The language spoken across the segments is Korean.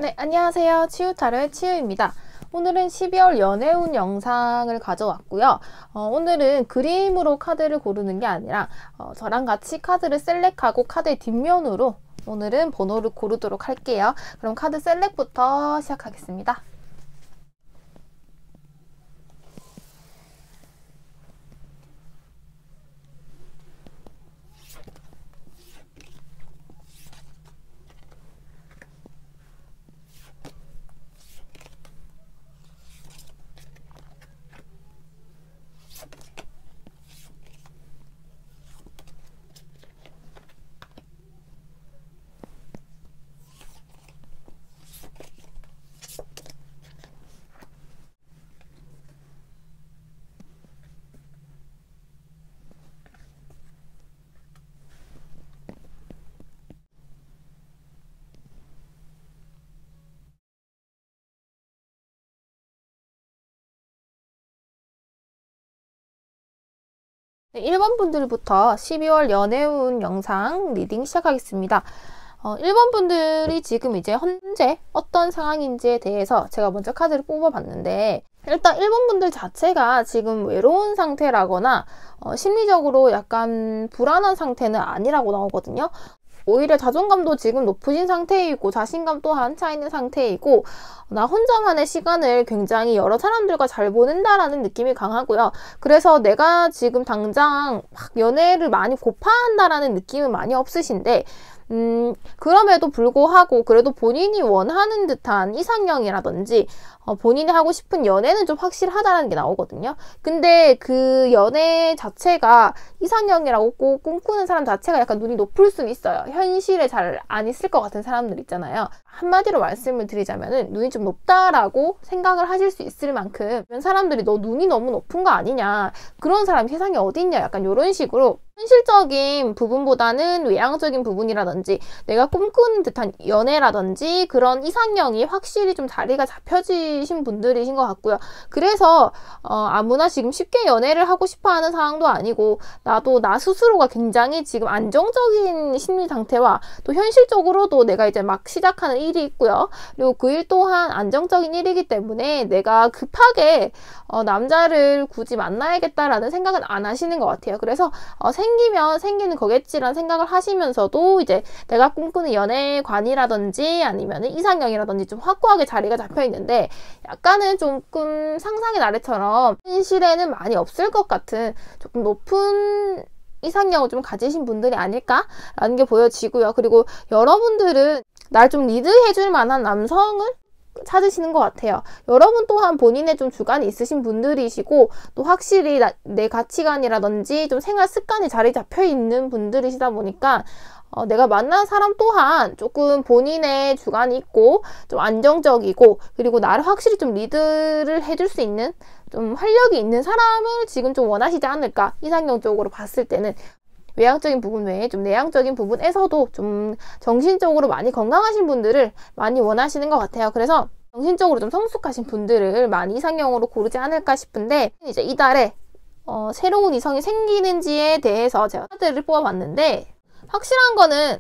네, 안녕하세요. 치유타로의 치유입니다. 오늘은 12월 연애운 영상을 가져왔고요. 오늘은 그림으로 카드를 고르는 게 아니라 저랑 같이 카드를 셀렉하고 카드의 뒷면으로 오늘은 번호를 고르도록 할게요. 그럼 카드 셀렉부터 시작하겠습니다. 네, 1번 분들부터 12월 연애운 영상 리딩 시작하겠습니다. 1번 분들이 지금 이제 현재 어떤 상황인지에 대해서 제가 먼저 카드를 뽑아봤는데, 일단 1번 분들 자체가 지금 외로운 상태라거나 심리적으로 약간 불안한 상태는 아니라고 나오거든요. 오히려 자존감도 지금 높으신 상태이고 자신감 또한 차있는 상태이고, 나 혼자만의 시간을 굉장히 여러 사람들과 잘 보낸다라는 느낌이 강하고요. 그래서 내가 지금 당장 막 연애를 많이 고파한다라는 느낌은 많이 없으신데, 그럼에도 불구하고 그래도 본인이 원하는 듯한 이상형이라든지 본인이 하고 싶은 연애는 좀 확실하다는 게 나오거든요. 근데 그 연애 자체가 이상형이라고 꼭 꿈꾸는 사람 자체가 약간 눈이 높을 수는 있어요. 현실에 잘 안 있을 것 같은 사람들 있잖아요. 한마디로 말씀을 드리자면은 눈이 좀 높다라고 생각을 하실 수 있을 만큼 사람들이 너 눈이 너무 높은 거 아니냐, 그런 사람이 세상에 어디 있냐, 약간 이런 식으로 현실적인 부분보다는 외향적인 부분이라든지 내가 꿈꾸는 듯한 연애라든지 그런 이상형이 확실히 좀 자리가 잡혀지신 분들이신 것 같고요. 그래서 아무나 지금 쉽게 연애를 하고 싶어하는 상황도 아니고, 나도 나 스스로가 굉장히 지금 안정적인 심리 상태와 또 현실적으로도 내가 이제 막 시작하는 일이 있고요. 그리고 그 일 또한 안정적인 일이기 때문에 내가 급하게 남자를 굳이 만나야겠다라는 생각은 안 하시는 것 같아요. 그래서 생기면 생기는 거겠지라는 생각을 하시면서도 이제 내가 꿈꾸는 연애관이라든지 아니면 이상형이라든지 좀 확고하게 자리가 잡혀 있는데, 약간은 조금 상상의 나래처럼 현실에는 많이 없을 것 같은 조금 높은 이상형을 좀 가지신 분들이 아닐까라는 게 보여지고요. 그리고 여러분들은 날 좀 리드해줄 만한 남성을 찾으시는 것 같아요. 여러분 또한 본인의 좀 주관이 있으신 분들이시고, 또 확실히 내 가치관이라든지 좀 생활 습관이 자리 잡혀 있는 분들이시다 보니까 내가 만난 사람 또한 조금 본인의 주관이 있고 좀 안정적이고, 그리고 나를 확실히 좀 리드를 해줄 수 있는 좀 활력이 있는 사람을 지금 좀 원하시지 않을까. 이상형적으로 봤을 때는 외향적인 부분 외에 좀 내향적인 부분에서도 좀 정신적으로 많이 건강하신 분들을 많이 원하시는 것 같아요. 그래서 정신적으로 좀 성숙하신 분들을 많이 이상형으로 고르지 않을까 싶은데, 이제 이달에 새로운 이성이 생기는지에 대해서 제가 카드를 뽑아봤는데, 확실한 거는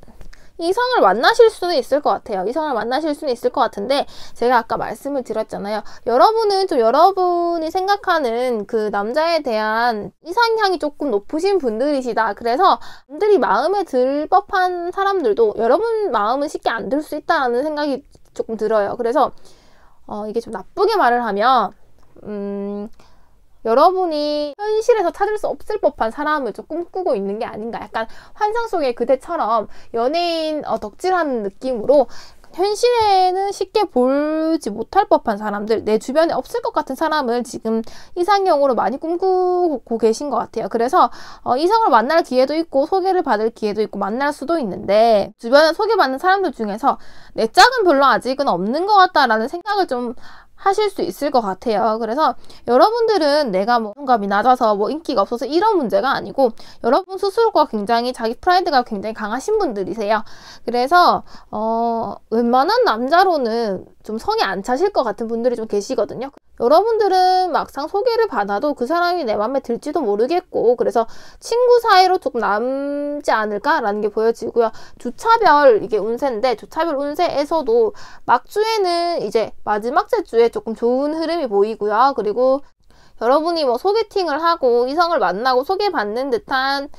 이성을 만나실 수는 있을 것 같아요. 이성을 만나실 수는 있을 것 같은데, 제가 아까 말씀을 드렸잖아요. 여러분은 좀 여러분이 생각하는 그 남자에 대한 이상향이 조금 높으신 분들이시다. 그래서 남들이 마음에 들 법한 사람들도 여러분 마음은 쉽게 안 들 수 있다는 생각이 조금 들어요. 그래서 이게 좀 나쁘게 말을 하면 여러분이 현실에서 찾을 수 없을 법한 사람을 좀 꿈꾸고 있는 게 아닌가. 약간 환상 속의 그대처럼 연예인 덕질하는 느낌으로 현실에는 쉽게 보지 못할 법한 사람들, 내 주변에 없을 것 같은 사람을 지금 이상형으로 많이 꿈꾸고 계신 것 같아요. 그래서 이성을 만날 기회도 있고 소개를 받을 기회도 있고 만날 수도 있는데, 주변에 소개받는 사람들 중에서 내 짝은 별로 아직은 없는 것 같다라는 생각을 좀 하실 수 있을 것 같아요. 그래서 여러분들은 내가 뭐 자존감이 낮아서 뭐 인기가 없어서 이런 문제가 아니고, 여러분 스스로가 굉장히 자기 프라이드가 굉장히 강하신 분들이세요. 그래서 웬만한 남자로는 좀 성이 안 차실 것 같은 분들이 좀 계시거든요. 여러분들은 막상 소개를 받아도 그 사람이 내 맘에 들지도 모르겠고, 그래서 친구 사이로 조금 남지 않을까라는 게 보여지고요. 주차별 이게 운세인데, 주차별 운세에서도 막주에는 이제 마지막 주에 조금 좋은 흐름이 보이고요. 그리고 여러분이 뭐 소개팅을 하고 이성을 만나고 소개받는 듯한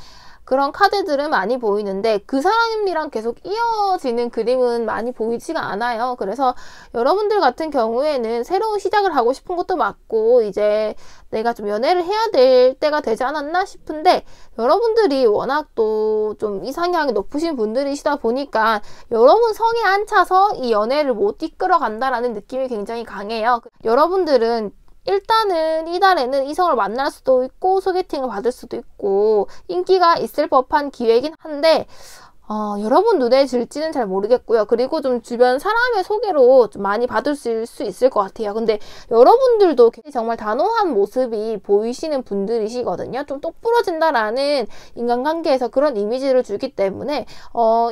그런 카드들은 많이 보이는데, 그 사람이랑 계속 이어지는 그림은 많이 보이지가 않아요. 그래서 여러분들 같은 경우에는 새로운 시작을 하고 싶은 것도 맞고, 이제 내가 좀 연애를 해야 될 때가 되지 않았나 싶은데, 여러분들이 워낙 또 좀 이상향이 높으신 분들이시다 보니까 여러분 성에 안 차서 이 연애를 못 이끌어 간다라는 느낌이 굉장히 강해요. 여러분들은 일단은 이달에는 이성을 만날 수도 있고 소개팅을 받을 수도 있고 인기가 있을 법한 기회이긴 한데, 여러분 눈에 들지는 잘 모르겠고요. 그리고 좀 주변 사람의 소개로 좀 많이 받을 수 있을 것 같아요. 근데 여러분들도 정말 단호한 모습이 보이시는 분들이시거든요. 좀 똑부러진다라는 인간관계에서 그런 이미지를 주기 때문에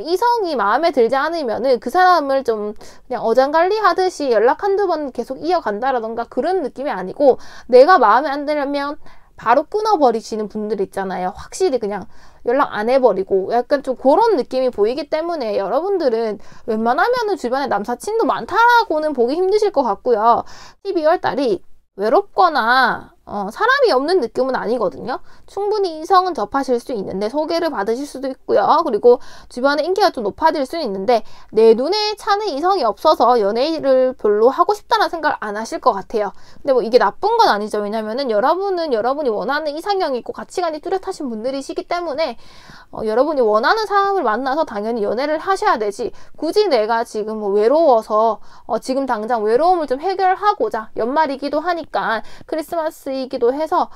이성이 마음에 들지 않으면은 그 사람을 좀 그냥 어장관리 하듯이 연락 한두 번 계속 이어간다라던가 그런 느낌이 아니고, 내가 마음에 안 들면 바로 끊어버리시는 분들 있잖아요. 확실히 그냥 연락 안 해버리고 약간 좀 그런 느낌이 보이기 때문에 여러분들은 웬만하면은 주변에 남사친도 많다라고는 보기 힘드실 것 같고요. 12월 달이 외롭거나 사람이 없는 느낌은 아니거든요. 충분히 이성은 접하실 수 있는데 소개를 받으실 수도 있고요. 그리고 주변에 인기가 좀 높아질 수 있는데, 내 눈에 차는 이성이 없어서 연애를 별로 하고 싶다는 생각을 안 하실 것 같아요. 근데 뭐 이게 나쁜 건 아니죠. 왜냐면은 여러분은 여러분이 원하는 이상형이 있고 가치관이 뚜렷하신 분들이시기 때문에 여러분이 원하는 사람을 만나서 당연히 연애를 하셔야 되지, 굳이 내가 지금 뭐 외로워서 지금 당장 외로움을 좀 해결하고자, 연말이기도 하니까 크리스마스이기도 해서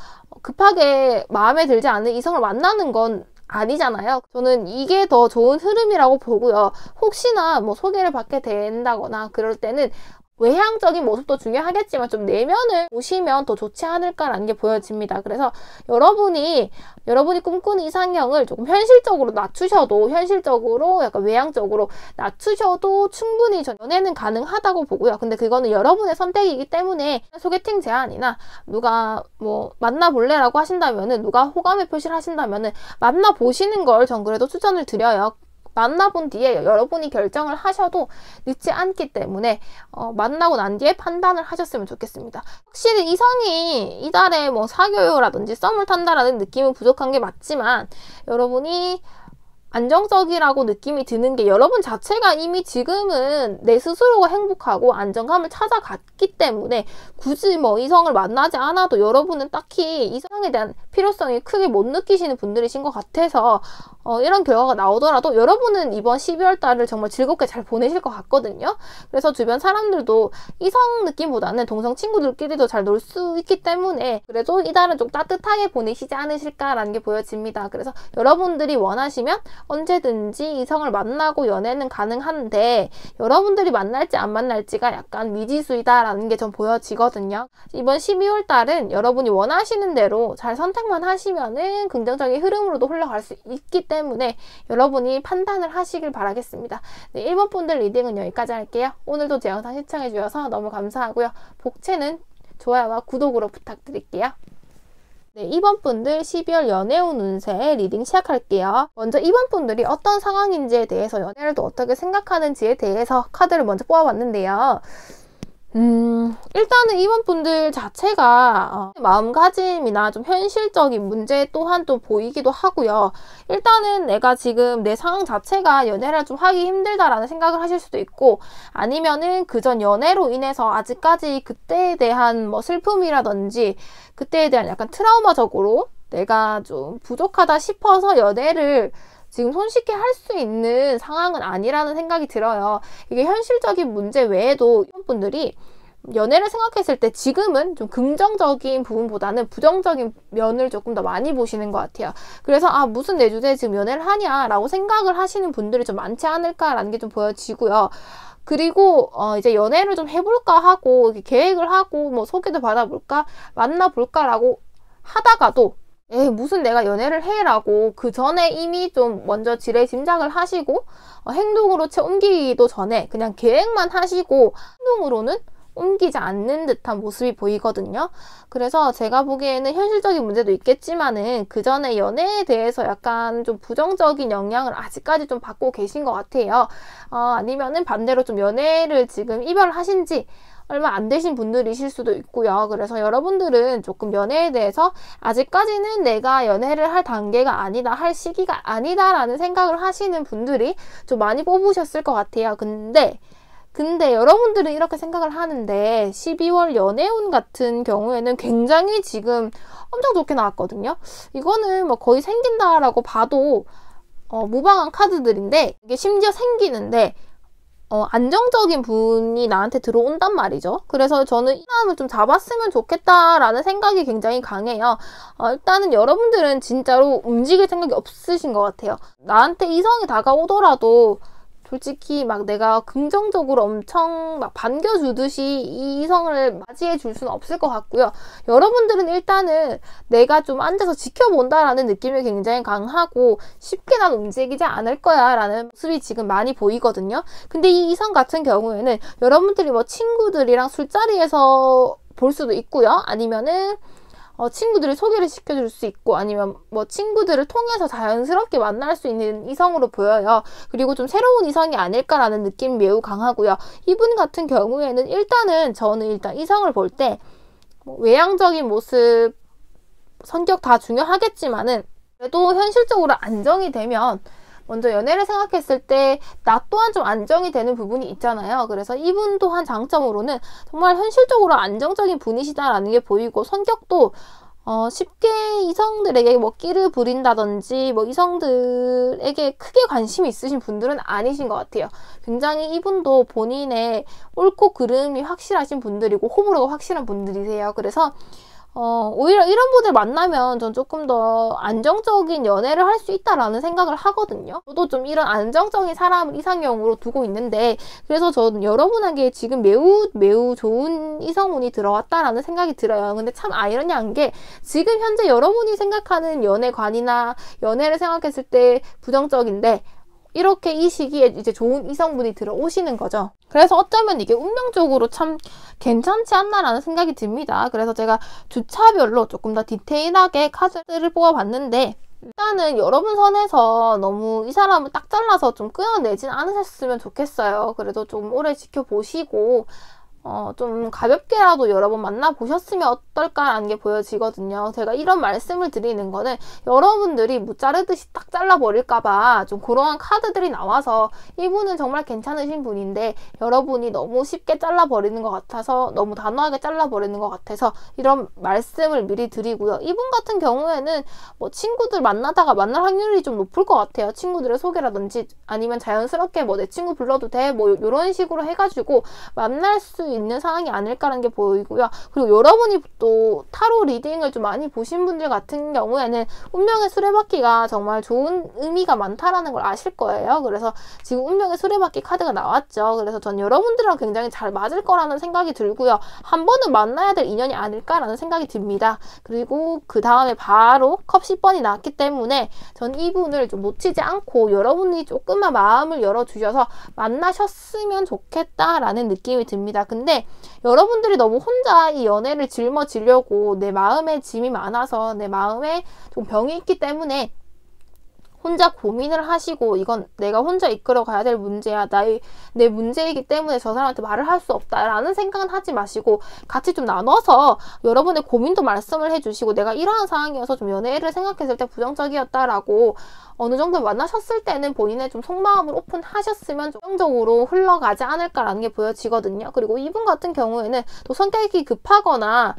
급하게 마음에 들지 않는 이성을 만나는 건 아니잖아요. 저는 이게 더 좋은 흐름이라고 보고요. 혹시나 뭐 소개를 받게 된다거나 그럴 때는 외향적인 모습도 중요하겠지만 좀 내면을 보시면 더 좋지 않을까라는 게 보여집니다. 그래서 여러분이 꿈꾸는 이상형을 조금 현실적으로 낮추셔도, 현실적으로 약간 외향적으로 낮추셔도 충분히 연애는 가능하다고 보고요. 근데 그거는 여러분의 선택이기 때문에 소개팅 제안이나 누가 뭐 만나볼래라고 하신다면은, 누가 호감의 표시를 하신다면은 만나보시는 걸 전 그래도 추천을 드려요. 만나본 뒤에 여러분이 결정을 하셔도 늦지 않기 때문에 만나고 난 뒤에 판단을 하셨으면 좋겠습니다. 확실히 이성이 이달에 뭐 사귀어요라든지 썸을 탄다라는 느낌은 부족한 게 맞지만, 여러분이 안정적이라고 느낌이 드는 게 여러분 자체가 이미 지금은 내 스스로가 행복하고 안정감을 찾아갔기 때문에 굳이 뭐 이성을 만나지 않아도 여러분은 딱히 이성에 대한 필요성이 크게 못 느끼시는 분들이신 것 같아서 이런 결과가 나오더라도 여러분은 이번 12월 달을 정말 즐겁게 잘 보내실 것 같거든요. 그래서 주변 사람들도 이성 느낌보다는 동성 친구들끼리도 잘 놀 수 있기 때문에 그래도 이달은 좀 따뜻하게 보내시지 않으실까라는 게 보여집니다. 그래서 여러분들이 원하시면 언제든지 이성을 만나고 연애는 가능한데, 여러분들이 만날지 안 만날지가 약간 미지수이다라는 게 좀 보여지거든요. 이번 12월 달은 여러분이 원하시는 대로 잘 선택만 하시면은 긍정적인 흐름으로도 흘러갈 수 있기 때문에 여러분이 판단을 하시길 바라겠습니다. 네, 1번 분들 리딩은 여기까지 할게요. 오늘도 제 영상 시청해주셔서 너무 감사하고요. 복채는 좋아요와 구독으로 부탁드릴게요. 네, 2번 분들 12월 연애운 운세 리딩 시작할게요. 먼저 2번 분들이 어떤 상황인지에 대해서, 연애를 또 어떻게 생각하는지에 대해서 카드를 먼저 뽑아봤는데요. 일단은 이번 분들 자체가 마음가짐이나 좀 현실적인 문제 또한 또 보이기도 하고요. 일단은 내가 지금 내 상황 자체가 연애를 좀 하기 힘들다라는 생각을 하실 수도 있고, 아니면은 그전 연애로 인해서 아직까지 그때에 대한 뭐 슬픔이라든지 그때에 대한 약간 트라우마적으로 내가 좀 부족하다 싶어서 연애를 지금 손쉽게 할 수 있는 상황은 아니라는 생각이 들어요. 이게 현실적인 문제 외에도 이런 분들이 연애를 생각했을 때 지금은 좀 긍정적인 부분보다는 부정적인 면을 조금 더 많이 보시는 것 같아요. 그래서 무슨 내 주제에 지금 연애를 하냐라고 생각을 하시는 분들이 좀 많지 않을까라는 게 좀 보여지고요. 그리고 이제 연애를 좀 해볼까 하고 계획을 하고 뭐 소개도 받아볼까 만나볼까라고 하다가도 무슨 내가 연애를 해라고 그 전에 이미 좀 먼저 지레짐작을 하시고 행동으로 채 옮기기도 전에 그냥 계획만 하시고 행동으로는 옮기지 않는 듯한 모습이 보이거든요. 그래서 제가 보기에는 현실적인 문제도 있겠지만은 그 전에 연애에 대해서 약간 좀 부정적인 영향을 아직까지 좀 받고 계신 것 같아요. 아니면은 반대로 좀 연애를 지금 이별하신 지 얼마 안 되신 분들이실 수도 있고요. 그래서 여러분들은 조금 연애에 대해서 아직까지는 내가 연애를 할 단계가 아니다, 할 시기가 아니다 라는 생각을 하시는 분들이 좀 많이 뽑으셨을 것 같아요. 근데 여러분들은 이렇게 생각을 하는데 12월 연애운 같은 경우에는 굉장히 지금 엄청 좋게 나왔거든요. 이거는 뭐 거의 생긴다라고 봐도 무방한 카드들인데 이게 심지어 생기는데 안정적인 분이 나한테 들어온단 말이죠. 그래서 저는 이 사람을 좀 잡았으면 좋겠다라는 생각이 굉장히 강해요. 일단은 여러분들은 진짜로 움직일 생각이 없으신 것 같아요. 나한테 이성이 다가오더라도 솔직히 막 내가 긍정적으로 엄청 막 반겨주듯이 이 이성을 맞이해 줄 수는 없을 것 같고요. 여러분들은 일단은 내가 좀 앉아서 지켜본다라는 느낌이 굉장히 강하고 쉽게 난 움직이지 않을 거야 라는 모습이 지금 많이 보이거든요. 근데 이 이성 같은 경우에는 여러분들이 뭐 친구들이랑 술자리에서 볼 수도 있고요. 아니면은 친구들을 소개를 시켜줄 수 있고 아니면 뭐 친구들을 통해서 자연스럽게 만날 수 있는 이성으로 보여요. 그리고 좀 새로운 이성이 아닐까라는 느낌이 매우 강하고요. 이분 같은 경우에는 저는 일단 이성을 볼 때 외향적인 모습, 성격 다 중요하겠지만은 그래도 현실적으로 안정이 되면 먼저 연애를 생각했을 때 나 또한 좀 안정이 되는 부분이 있잖아요. 그래서 이분 또한 장점으로는 정말 현실적으로 안정적인 분이시다라는 게 보이고 성격도 쉽게 이성들에게 뭐 끼를 부린다든지 뭐 이성들에게 크게 관심이 있으신 분들은 아니신 것 같아요. 굉장히 이분도 본인의 옳고 그름이 확실하신 분들이고 호불호가 확실한 분들이세요. 그래서 오히려 이런 분들 만나면 전 조금 더 안정적인 연애를 할 수 있다라는 생각을 하거든요. 저도 좀 이런 안정적인 사람을 이상형으로 두고 있는데 그래서 저는 여러분에게 지금 매우 좋은 이성운이 들어왔다라는 생각이 들어요. 근데 참 아이러니한 게 지금 현재 여러분이 생각하는 연애관이나 연애를 생각했을 때 부정적인데 이렇게 이 시기에 이제 좋은 이성분이 들어오시는 거죠. 그래서 어쩌면 이게 운명적으로 참 괜찮지 않나라는 생각이 듭니다. 그래서 제가 주차별로 조금 더 디테일하게 카드를 뽑아봤는데 일단은 여러분 선에서 너무 이 사람을 딱 잘라서 좀 끊어내진 않으셨으면 좋겠어요. 그래도 좀 오래 지켜보시고 좀 가볍게라도 여러 번 만나보셨으면 어떨까라는 게 보여지거든요. 제가 이런 말씀을 드리는 거는 여러분들이 뭐 자르듯이 딱 잘라버릴까봐 좀 그러한 카드들이 나와서 이분은 정말 괜찮으신 분인데 여러분이 너무 쉽게 잘라버리는 것 같아서 너무 단호하게 잘라버리는 것 같아서 이런 말씀을 미리 드리고요. 이분 같은 경우에는 뭐 친구들 만나다가 만날 확률이 좀 높을 것 같아요. 친구들의 소개라든지 아니면 자연스럽게 뭐 내 친구 불러도 돼 뭐 이런 식으로 해가지고 만날 수 있는 상황이 아닐까라는 게 보이고요. 그리고 여러분이 또 타로 리딩을 좀 많이 보신 분들 같은 경우에는 운명의 수레바퀴가 정말 좋은 의미가 많다라는 걸 아실 거예요. 그래서 지금 운명의 수레바퀴 카드가 나왔죠. 그래서 전 여러분들이랑 굉장히 잘 맞을 거라는 생각이 들고요. 한 번은 만나야 될 인연이 아닐까라는 생각이 듭니다. 그리고 그 다음에 바로 컵 10번이 나왔기 때문에 전 이분을 좀 놓치지 않고 여러분이 조금만 마음을 열어주셔서 만나셨으면 좋겠다라는 느낌이 듭니다. 근데 여러분들이 너무 혼자 이 연애를 짊어지려고 내 마음에 짐이 많아서 내 마음에 좀 병이 있기 때문에 혼자 고민을 하시고 이건 내가 혼자 이끌어 가야 될 문제야. 내 문제이기 때문에 저 사람한테 말을 할 수 없다라는 생각은 하지 마시고 같이 좀 나눠서 여러분의 고민도 말씀을 해주시고 내가 이러한 상황이어서 좀 연애를 생각했을 때 부정적이었다라고 어느 정도 만나셨을 때는 본인의 좀 속마음을 오픈하셨으면 긍정적으로 흘러가지 않을까라는 게 보여지거든요. 그리고 이분 같은 경우에는 또 성격이 급하거나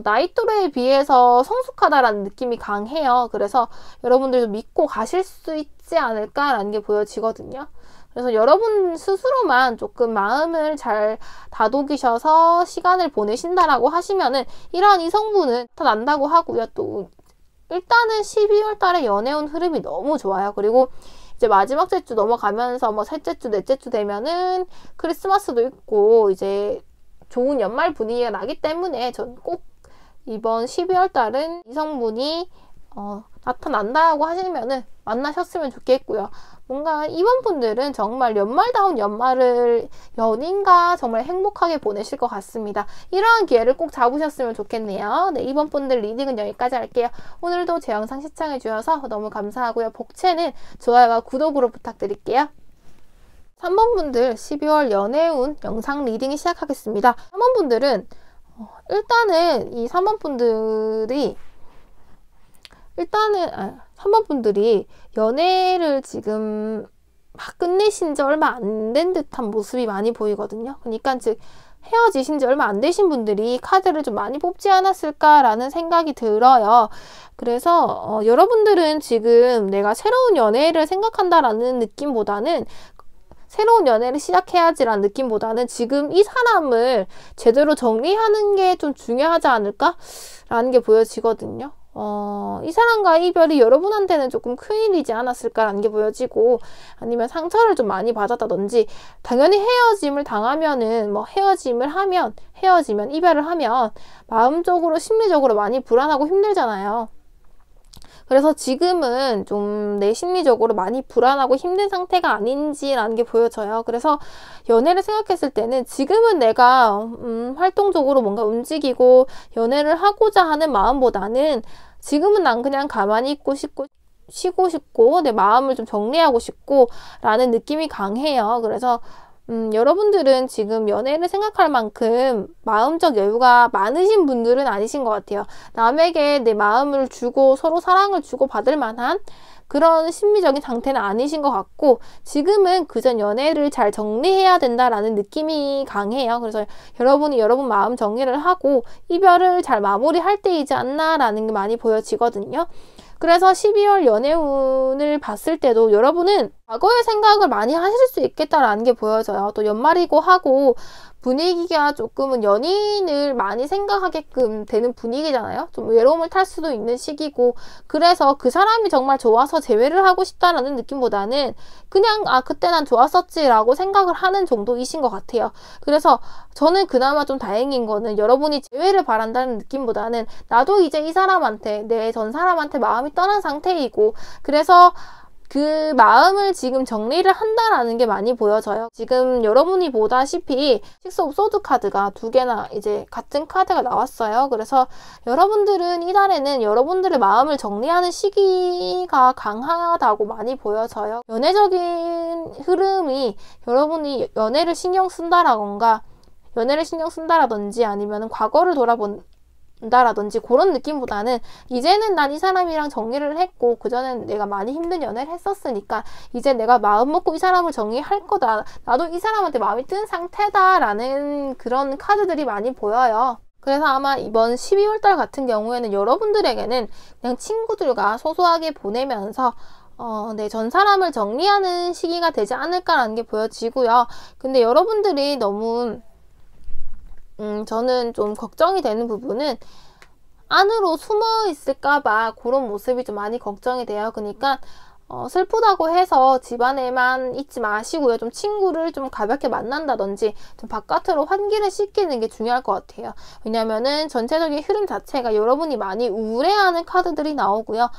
나이 또래에 비해서 성숙하다라는 느낌이 강해요. 그래서 여러분들도 믿고 가실 수 있지 않을까라는 게 보여지거든요. 그래서 여러분 스스로만 조금 마음을 잘 다독이셔서 시간을 보내신다라고 하시면은 이러한 이성분은 나타난다고 하고요. 또 일단은 12월 달에 연애운 흐름이 너무 좋아요. 그리고 이제 마지막 주 넘어가면서 뭐 셋째 주, 넷째 주 되면은 크리스마스도 있고 이제 좋은 연말 분위기가 나기 때문에 전 꼭 이번 12월 달은 이성분이 나타난다고 하시면은 만나셨으면 좋겠고요. 뭔가 이번 분들은 정말 연말다운 연말을 연인과 정말 행복하게 보내실 것 같습니다. 이러한 기회를 꼭 잡으셨으면 좋겠네요. 네, 이번 분들 리딩은 여기까지 할게요. 오늘도 제 영상 시청해 주셔서 너무 감사하고요. 복채는 좋아요와 구독으로 부탁드릴게요. 3번 분들 12월 연애운 영상 리딩이 시작하겠습니다. 3번 분들은 일단은 이 3번 분들이 3번 분들이 연애를 지금 막 끝내신 지 얼마 안 된 듯한 모습이 많이 보이거든요. 그러니까 즉 헤어지신 지 얼마 안 되신 분들이 카드를 좀 많이 뽑지 않았을까라는 생각이 들어요. 그래서 여러분들은 지금 내가 새로운 연애를 생각한다라는 느낌보다는 새로운 연애를 시작해야지라는 느낌보다는 지금 이 사람을 제대로 정리하는 게 좀 중요하지 않을까라는 게 보여지거든요. 이 사람과 이별이 여러분한테는 조금 큰일이지 않았을까라는 게 보여지고, 아니면 상처를 좀 많이 받았다든지, 당연히 헤어짐을 당하면은 헤어지면 이별을 하면 마음적으로 심리적으로 많이 불안하고 힘들잖아요. 그래서 지금은 좀 내 심리적으로 많이 불안하고 힘든 상태가 아닌지라는 게 보여져요. 그래서 연애를 생각했을 때는 지금은 내가 활동적으로 뭔가 움직이고 연애를 하고자 하는 마음보다는 지금은 난 그냥 가만히 있고 싶고 쉬고 싶고 내 마음을 좀 정리하고 싶고 라는 느낌이 강해요. 그래서 여러분들은 지금 연애를 생각할 만큼 마음적 여유가 많으신 분들은 아니신 것 같아요. 남에게 내 마음을 주고 서로 사랑을 주고 받을 만한 그런 심리적인 상태는 아니신 것 같고, 지금은 그전 연애를 잘 정리해야 된다라는 느낌이 강해요. 그래서 여러분이 여러분 마음 정리를 하고 이별을 잘 마무리할 때이지 않나라는 게 많이 보여지거든요. 그래서 12월 연애운을 봤을 때도 여러분은 과거의 생각을 많이 하실 수 있겠다라는 게 보여져요. 또 연말이고 하고 분위기가 조금은 연인을 많이 생각하게끔 되는 분위기잖아요. 좀 외로움을 탈 수도 있는 시기고, 그래서 그 사람이 정말 좋아서 재회를 하고 싶다라는 느낌보다는 그냥 그때 난 좋았었지 라고 생각을 하는 정도이신 것 같아요. 그래서 저는 그나마 좀 다행인 거는 여러분이 재회를 바란다는 느낌보다는 나도 이제 이 사람한테, 내 전 사람한테 마음이 떠난 상태이고, 그래서 그 마음을 지금 정리를 한다라는 게 많이 보여져요. 지금 여러분이 보다시피 식스 오브 소드 카드가 2개나 이제 같은 카드가 나왔어요. 그래서 여러분들은 이달에는 여러분들의 마음을 정리하는 시기가 강하다고 많이 보여져요. 연애적인 흐름이 여러분이 연애를 신경 쓴다라든지 아니면 과거를 돌아본다라든지 그런 느낌보다는 이제는 난 이 사람이랑 정리를 했고, 그전엔 내가 많이 힘든 연애를 했었으니까 이제 내가 마음 먹고 이 사람을 정리할 거다, 나도 이 사람한테 마음이 든 상태다 라는 그런 카드들이 많이 보여요. 그래서 아마 이번 12월달 같은 경우에는 여러분들에게는 그냥 친구들과 소소하게 보내면서 내 전 사람을 정리하는 시기가 되지 않을까라는 게 보여지고요. 근데 여러분들이 너무 저는 좀 걱정이 되는 부분은 안으로 숨어 있을까봐 그런 모습이 좀 많이 걱정이 돼요. 그러니까 슬프다고 해서 집안에만 있지 마시고요. 좀 친구를 좀 가볍게 만난다든지 좀 바깥으로 환기를 시키는 게 중요할 것 같아요. 왜냐면은 전체적인 흐름 자체가 여러분이 많이 우울해하는 카드들이 나오고요.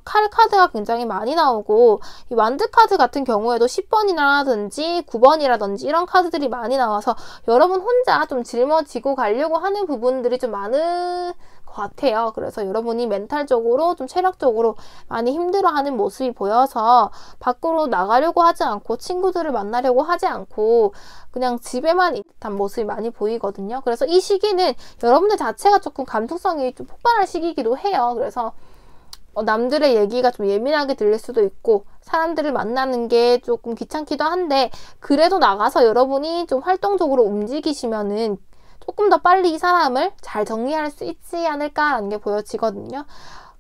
카드가 굉장히 많이 나오고, 이 완드 카드 같은 경우에도 10번이라든지 9번이라든지 이런 카드들이 많이 나와서 여러분 혼자 좀 짊어지고 가려고 하는 부분들이 좀 많은 것 같아요. 그래서 여러분이 멘탈적으로 좀 체력적으로 많이 힘들어하는 모습이 보여서 밖으로 나가려고 하지 않고 친구들을 만나려고 하지 않고 그냥 집에만 있는 모습이 많이 보이거든요. 그래서 이 시기는 여러분들 자체가 조금 감수성이 좀 폭발할 시기이기도 해요. 그래서 남들의 얘기가 좀 예민하게 들릴 수도 있고 사람들을 만나는 게 조금 귀찮기도 한데, 그래도 나가서 여러분이 좀 활동적으로 움직이시면은 조금 더 빨리 이 사람을 잘 정리할 수 있지 않을까라는 게 보여지거든요.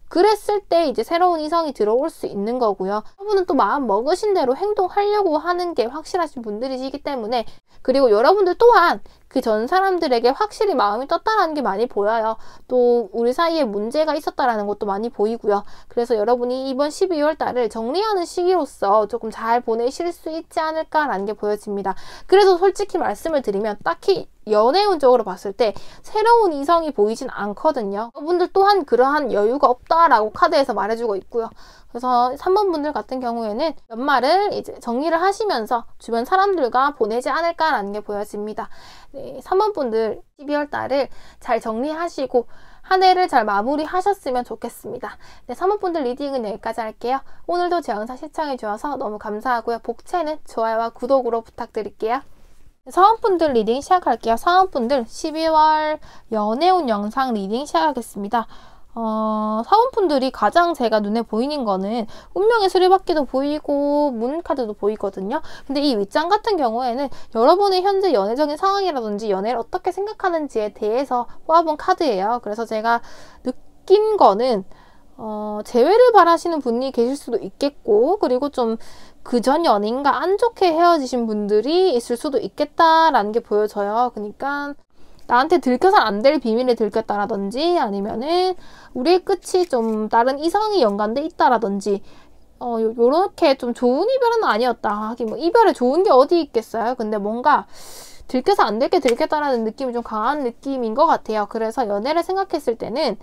그랬을 때 이제 새로운 이성이 들어올 수 있는 거고요. 여러분은 또 마음 먹으신 대로 행동하려고 하는 게 확실하신 분들이시기 때문에, 그리고 여러분들 또한 그 전 사람들에게 확실히 마음이 떴다라는 게 많이 보여요. 또 우리 사이에 문제가 있었다라는 것도 많이 보이고요. 그래서 여러분이 이번 12월 달을 정리하는 시기로서 조금 잘 보내실 수 있지 않을까라는 게 보여집니다. 그래서 솔직히 말씀을 드리면 딱히 연애운적으로 봤을 때 새로운 이성이 보이진 않거든요. 여러분들 또한 그러한 여유가 없다라고 카드에서 말해주고 있고요. 그래서 3번 분들 같은 경우에는 연말을 이제 정리를 하시면서 주변 사람들과 보내지 않을까라는 게 보여집니다. 네, 3번 분들 12월 달을 잘 정리하시고 한 해를 잘 마무리하셨으면 좋겠습니다. 네, 3번 분들 리딩은 여기까지 할게요. 오늘도 제 영상 시청해주셔서 너무 감사하고요. 복채는 좋아요와 구독으로 부탁드릴게요. 사원분들 리딩 시작할게요. 사원분들 12월 연애운 영상 리딩 시작하겠습니다. 사원분들이 가장 제가 눈에 보이는 거는 운명의 수리바퀴도 보이고 문카드도 보이거든요. 근데 이 윗장 같은 경우에는 여러분의 현재 연애적인 상황이라든지 연애를 어떻게 생각하는지에 대해서 뽑아본 카드예요. 그래서 제가 느낀 거는 재회를 바라시는 분이 계실 수도 있겠고, 그리고 좀 그전 연인과 안 좋게 헤어지신 분들이 있을 수도 있겠다라는 게 보여져요. 그러니까 나한테 들켜서 안 될 비밀을 들켰다라든지, 아니면은 우리의 끝이 좀 다른 이성이 연관돼 있다라든지, 요렇게 좀 좋은 이별은 아니었다. 하긴 뭐 이별에 좋은 게 어디 있겠어요. 근데 뭔가 들켜서 안 될 게 들켰다라는 느낌이 좀 강한 느낌인 것 같아요. 그래서 연애를 생각했을 때는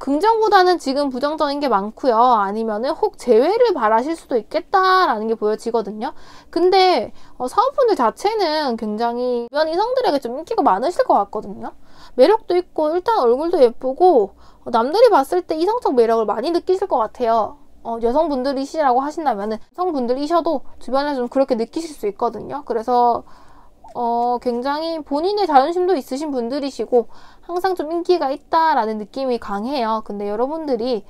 긍정보다는 지금 부정적인 게 많고요. 아니면은 혹 재회를 바라실 수도 있겠다라는 게 보여지거든요. 근데 사원분들 자체는 굉장히 주변 이성들에게 좀 인기가 많으실 것 같거든요. 매력도 있고 일단 얼굴도 예쁘고 남들이 봤을 때 이성적 매력을 많이 느끼실 것 같아요. 여성분들이시라고 하신다면은 여성분들이셔도 주변에서 좀 그렇게 느끼실 수 있거든요. 그래서 굉장히 본인의 자존심도 있으신 분들이시고 항상 좀 인기가 있다라는 느낌이 강해요. 근데 여러분들이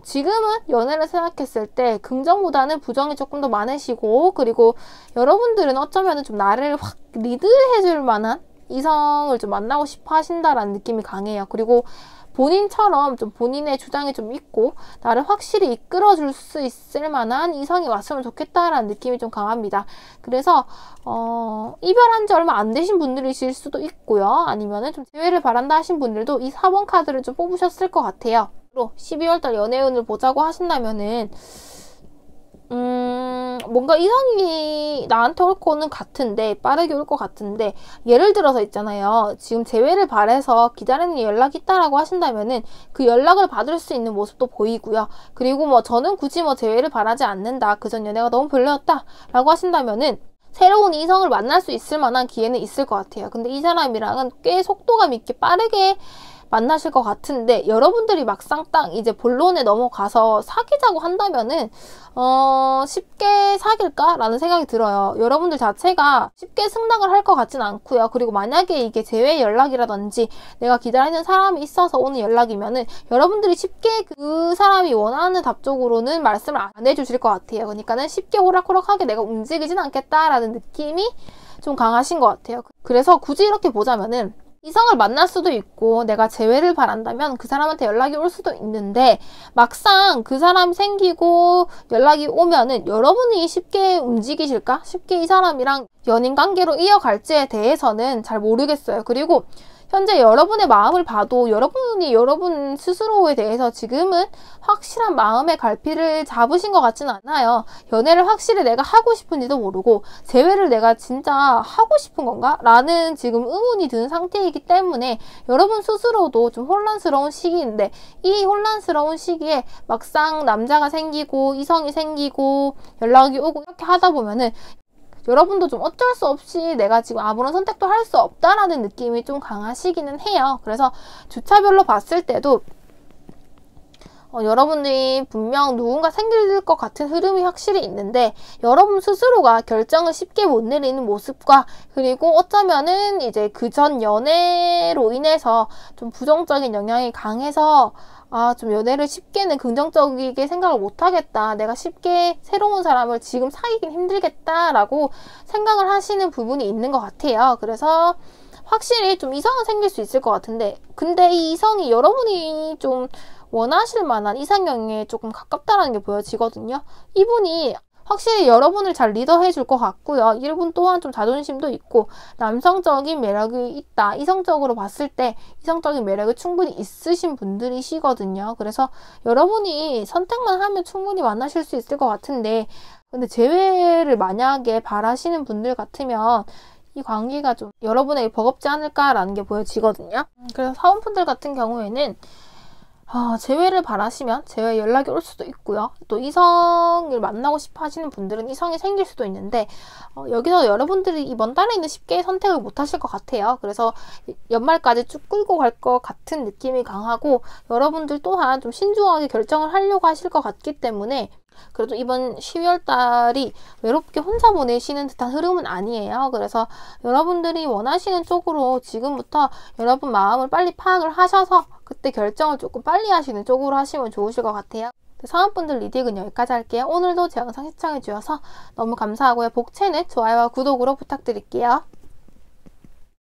지금은 연애를 생각했을 때 긍정보다는 부정이 조금 더 많으시고, 그리고 여러분들은 어쩌면 좀 나를 확 리드해줄 만한 이성을 좀 만나고 싶어 하신다라는 느낌이 강해요. 그리고 본인처럼 좀 본인의 주장이 좀 있고 나를 확실히 이끌어줄 수 있을 만한 이성이 왔으면 좋겠다라는 느낌이 좀 강합니다. 그래서 이별한 지 얼마 안 되신 분들이실 수도 있고요. 아니면은 좀 재회를 바란다 하신 분들도 이 4번 카드를 좀 뽑으셨을 것 같아요. 12월달 연애운을 보자고 하신다면은 뭔가 이성이 나한테 올 거는 같은데, 빠르게 올 것 같은데, 예를 들어서 있잖아요. 지금 재회를 바래서 기다리는 연락이 있다라고 하신다면은 그 연락을 받을 수 있는 모습도 보이고요. 그리고 뭐 저는 굳이 뭐 재회를 바라지 않는다, 그전 연애가 너무 별로였다 라고 하신다면은 새로운 이성을 만날 수 있을 만한 기회는 있을 것 같아요. 근데 이 사람이랑은 꽤 속도감 있게 빠르게 만나실 것 같은데, 여러분들이 막상 딱 이제 본론에 넘어가서 사귀자고 한다면은 쉽게 사귈까? 라는 생각이 들어요. 여러분들 자체가 쉽게 승낙을 할 것 같진 않고요. 그리고 만약에 이게 재회 연락이라든지 내가 기다리는 사람이 있어서 오는 연락이면은 여러분들이 쉽게 그 사람이 원하는 답적으로는 말씀을 안 해주실 것 같아요. 그러니까는 쉽게 호락호락하게 내가 움직이진 않겠다라는 느낌이 좀 강하신 것 같아요. 그래서 굳이 이렇게 보자면은 이성을 만날 수도 있고 내가 재회를 바란다면 그 사람한테 연락이 올 수도 있는데, 막상 그 사람 생기고 연락이 오면은 여러분이 쉽게 움직이실까? 쉽게 이 사람이랑 연인 관계로 이어갈지에 대해서는 잘 모르겠어요. 그리고 현재 여러분의 마음을 봐도 여러분이 여러분 스스로에 대해서 지금은 확실한 마음의 갈피를 잡으신 것 같지는 않아요. 연애를 확실히 내가 하고 싶은지도 모르고 재회를 내가 진짜 하고 싶은 건가? 라는 지금 의문이 드는 상태이기 때문에 여러분 스스로도 좀 혼란스러운 시기인데, 이 혼란스러운 시기에 막상 남자가 생기고 이성이 생기고 연락이 오고 이렇게 하다 보면은 여러분도 좀 어쩔 수 없이 내가 지금 아무런 선택도 할 수 없다라는 느낌이 좀 강하시기는 해요. 그래서 주차별로 봤을 때도 여러분들이 분명 누군가 생길 것 같은 흐름이 확실히 있는데, 여러분 스스로가 결정을 쉽게 못 내리는 모습과, 그리고 어쩌면은 이제 그전 연애로 인해서 좀 부정적인 영향이 강해서 좀 연애를 쉽게는 긍정적이게 생각을 못하겠다, 내가 쉽게 새로운 사람을 지금 사귀긴 힘들겠다라고 생각을 하시는 부분이 있는 것 같아요. 그래서 확실히 좀 이성은 생길 수 있을 것 같은데, 근데 이 이성이 여러분이 좀 원하실 만한 이상형에 조금 가깝다는 게 보여지거든요. 이분이 확실히 여러분을 잘 리더해 줄 것 같고요. 이분 또한 좀 자존심도 있고 남성적인 매력이 있다. 이성적으로 봤을 때 이성적인 매력이 충분히 있으신 분들이시거든요. 그래서 여러분이 선택만 하면 충분히 만나실 수 있을 것 같은데, 근데 재회를 만약에 바라시는 분들 같으면 이 관계가 좀 여러분에게 버겁지 않을까라는 게 보여지거든요. 그래서 사원분들 같은 경우에는 재회를 바라시면 재회 연락이 올 수도 있고요. 또 이성을 만나고 싶어 하시는 분들은 이성이 생길 수도 있는데 여기서 여러분들이 이번 달에는 쉽게 선택을 못 하실 것 같아요. 그래서 연말까지 쭉 끌고 갈 것 같은 느낌이 강하고 여러분들 또한 좀 신중하게 결정을 하려고 하실 것 같기 때문에 그래도 이번 12월 달이 외롭게 혼자 보내시는 듯한 흐름은 아니에요. 그래서 여러분들이 원하시는 쪽으로 지금부터 여러분 마음을 빨리 파악을 하셔서 그때 결정을 조금 빨리 하시는 쪽으로 하시면 좋으실 것 같아요. 사원분들 리딩은 여기까지 할게요. 오늘도 제 영상 시청해주셔서 너무 감사하고요. 복채는 좋아요와 구독으로 부탁드릴게요.